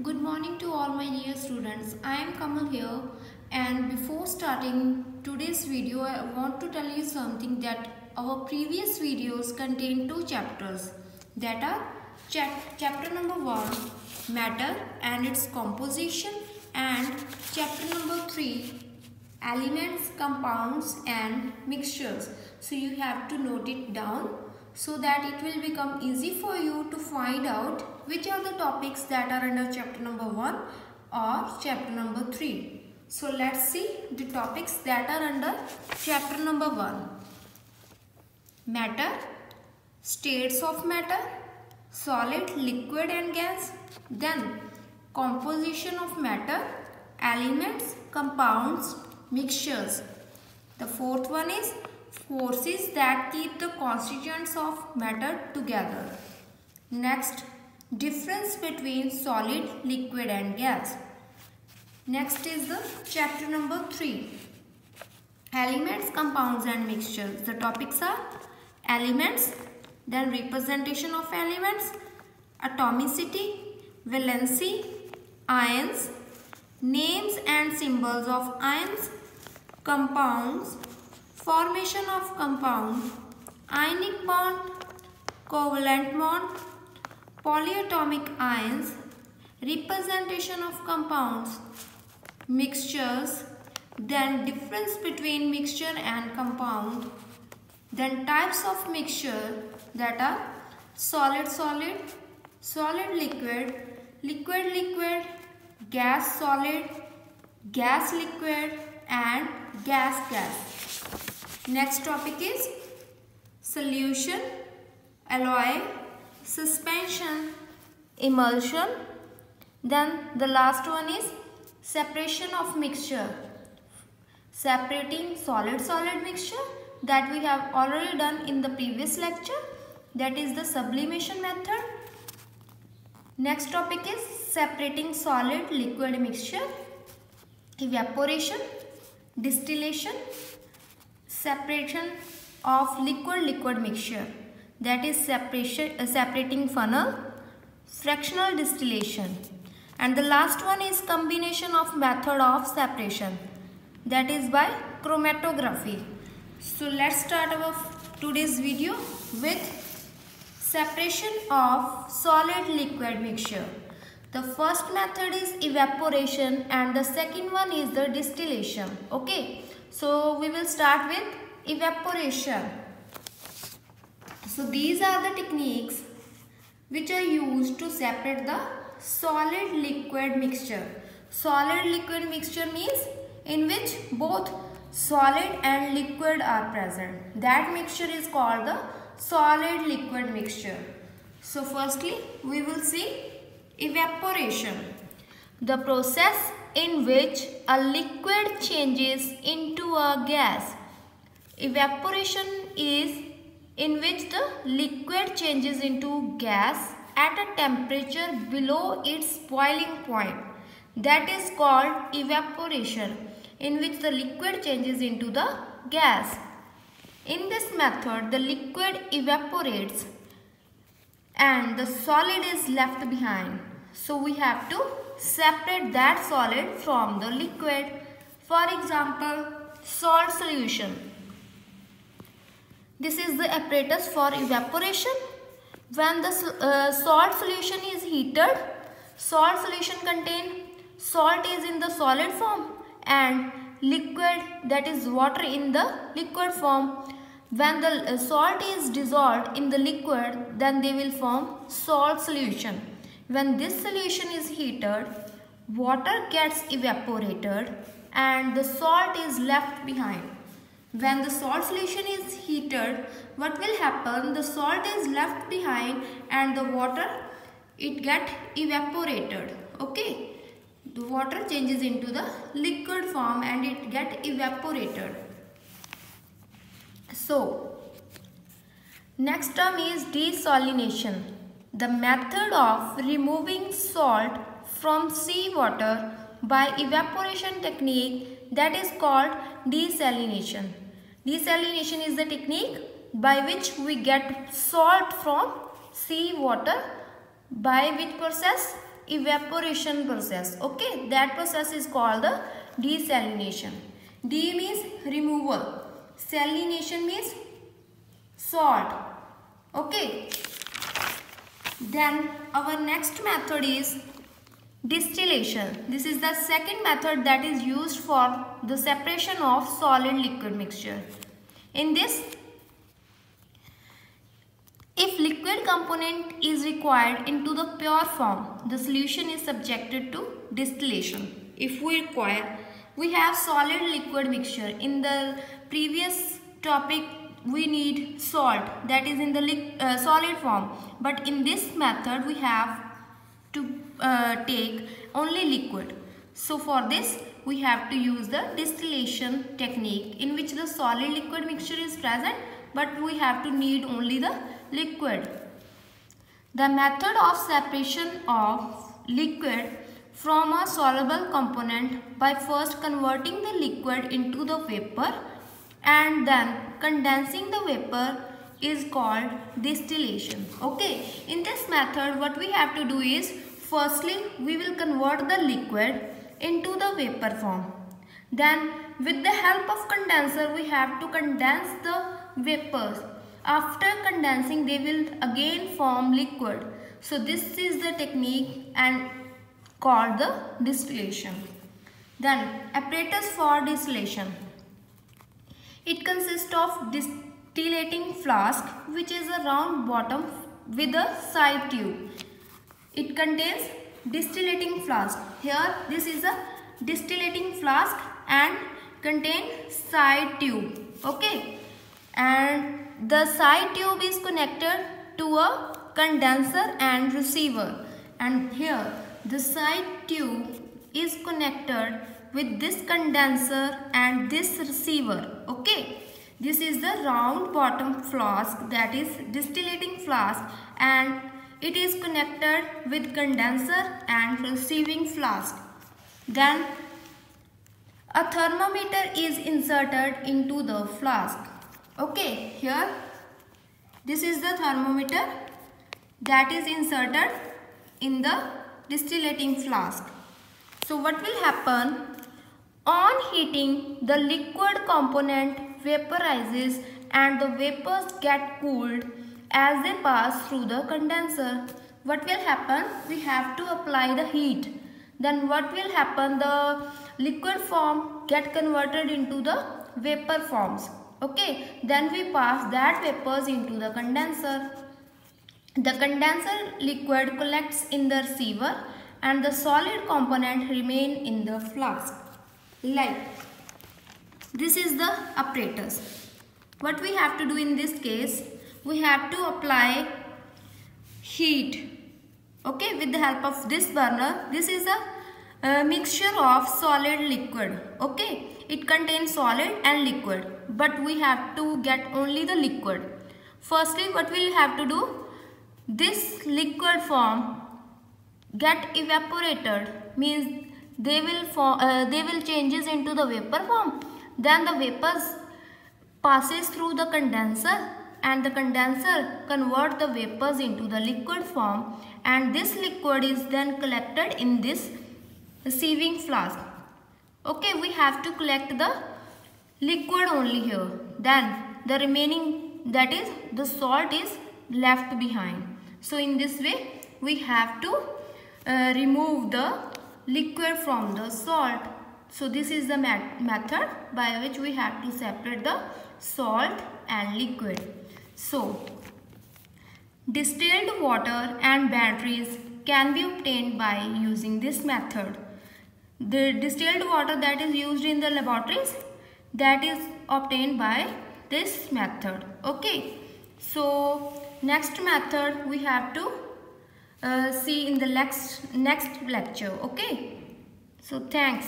Good morning to all my dear students. I am Kamal here, and before starting today's video I want to tell you something that our previous videos contain two chapters, that are chapter number 1, matter and its composition, and chapter number 3, elements, compounds and mixtures. So you have to note it down so that it will become easy for you to find out which are the topics that are under chapter number 1 or chapter number 3. So let's see the topics that are under chapter number 1. Matter, states of matter, solid, liquid and gas. Then composition of matter, elements, compounds, mixtures. The fourth one is forces that keep the constituents of matter together. Next, difference between solid, liquid and gas. Next is the chapter number 3, elements, compounds and mixtures. The topics are elements, then representation of elements, atomicity, valency, ions, names and symbols of ions, compounds, formation of compound, ionic bond, covalent bond, polyatomic ions, representation of compounds, mixtures, then difference between mixture and compound, then types of mixture, that are solid solid, solid liquid, liquid liquid, gas solid, gas liquid and gas gas. Next topic is solution, alloy, suspension, emulsion. Then the last one is separation of mixture, separating solid solid mixture, that we have already done in the previous lecture, that is the sublimation method. Next topic is separating solid liquid mixture, evaporation, distillation, separation of liquid liquid mixture, that is separating funnel, fractional distillation. And the last one is combination of method of separation, that is by chromatography. So let's start our today's video with separation of solid liquid mixture. The first method is evaporation and the second one is the distillation. Okay, so we will start with evaporation. So these are the techniques which are used to separate the solid liquid mixture. Solid liquid mixture means in which both solid and liquid are present. That mixture is called the solid liquid mixture. So firstly we will see evaporation, the process in which a liquid changes into a gas. Evaporation is in which the liquid changes into gas at a temperature below its boiling point. That is called evaporation, in which the liquid changes into the gas. In this method, the liquid evaporates and the solid is left behind. So we have to separate that solid from the liquid. For example, salt solution. This is the apparatus for evaporation. When the salt solution is heated, salt solution contains salt is in the solid form and liquid, that is water, in the liquid form. When the salt is dissolved in the liquid, then they will form salt solution. When this solution is heated, water gets evaporated and the salt is left behind. When the salt solution is heated, what will happen? The salt is left behind and the water, it get evaporated. Okay, the water changes into the liquid form and it get evaporated. So next term is desalination, the method of removing salt from seawater by evaporation technique, that is called desalination. Desalination is the technique by which we get salt from sea water. By which process? evaporation process. Okay, that process is called the desalination. De means removal, salination means salt. Okay, then our next method is distillation. This is the second method that is used for the separation of solid liquid mixture. In this, if liquid component is required into the pure form, the solution is subjected to distillation. If we have solid liquid mixture. In the previous topic, we need salt that is in the solid form. But in this method, we have to take only liquid. So for this, we have to use the distillation technique in which the solid liquid mixture is present, but we have to need only the liquid. The method of separation of liquid from a soluble component by first converting the liquid into the vapor and then condensing the vapor is called distillation. Okay, in this method what we have to do is, firstly we will convert the liquid into the vapor form. Then with the help of condenser we have to condense the vapors. After condensing they will again form liquid. So this is the technique and called the distillation. Then apparatus for distillation. It consists of distillating flask which is a round bottom with a side tube. It contains distillating flask. Here this is a distillating flask and contains side tube. Okay, and the side tube is connected to a condenser and receiver, and here the side tube is connected with this condenser and this receiver. Okay, this is the round bottom flask, that is distillating flask, and it is connected with condenser and receiving flask. Then a thermometer is inserted into the flask. Okay, here this is the thermometer that is inserted in the distillating flask. So what will happen? On heating, the liquid component vaporizes and the vapors get cooled as they pass through the condenser. What will happen? We have to apply the heat. Then what will happen? The liquid form get converted into the vapor forms. Okay, then we pass that vapors into the condenser. The condenser liquid collects in the receiver and the solid component remain in the flask. Like this is the apparatus. What we have to do in this case, we have to apply heat. Okay, with the help of this burner. This is a mixture of solid liquid. Okay, it contains solid and liquid, but we have to get only the liquid. Firstly, what we will have to do? This liquid form get evaporated, means they will changes into the vapor form. Then the vapors passes through the condenser and the condenser convert the vapors into the liquid form, and this liquid is then collected in this receiving flask. Okay, we have to collect the liquid only here. Then the remaining, that is the salt, is left behind. So in this way we have to remove the liquid from the salt. So this is the method by which we have to separate the salt and liquid. So distilled water and batteries can be obtained by using this method. The distilled water that is used in the laboratories, that is obtained by this method. Okay, so next method we have to see in the next lecture. Okay, so thanks.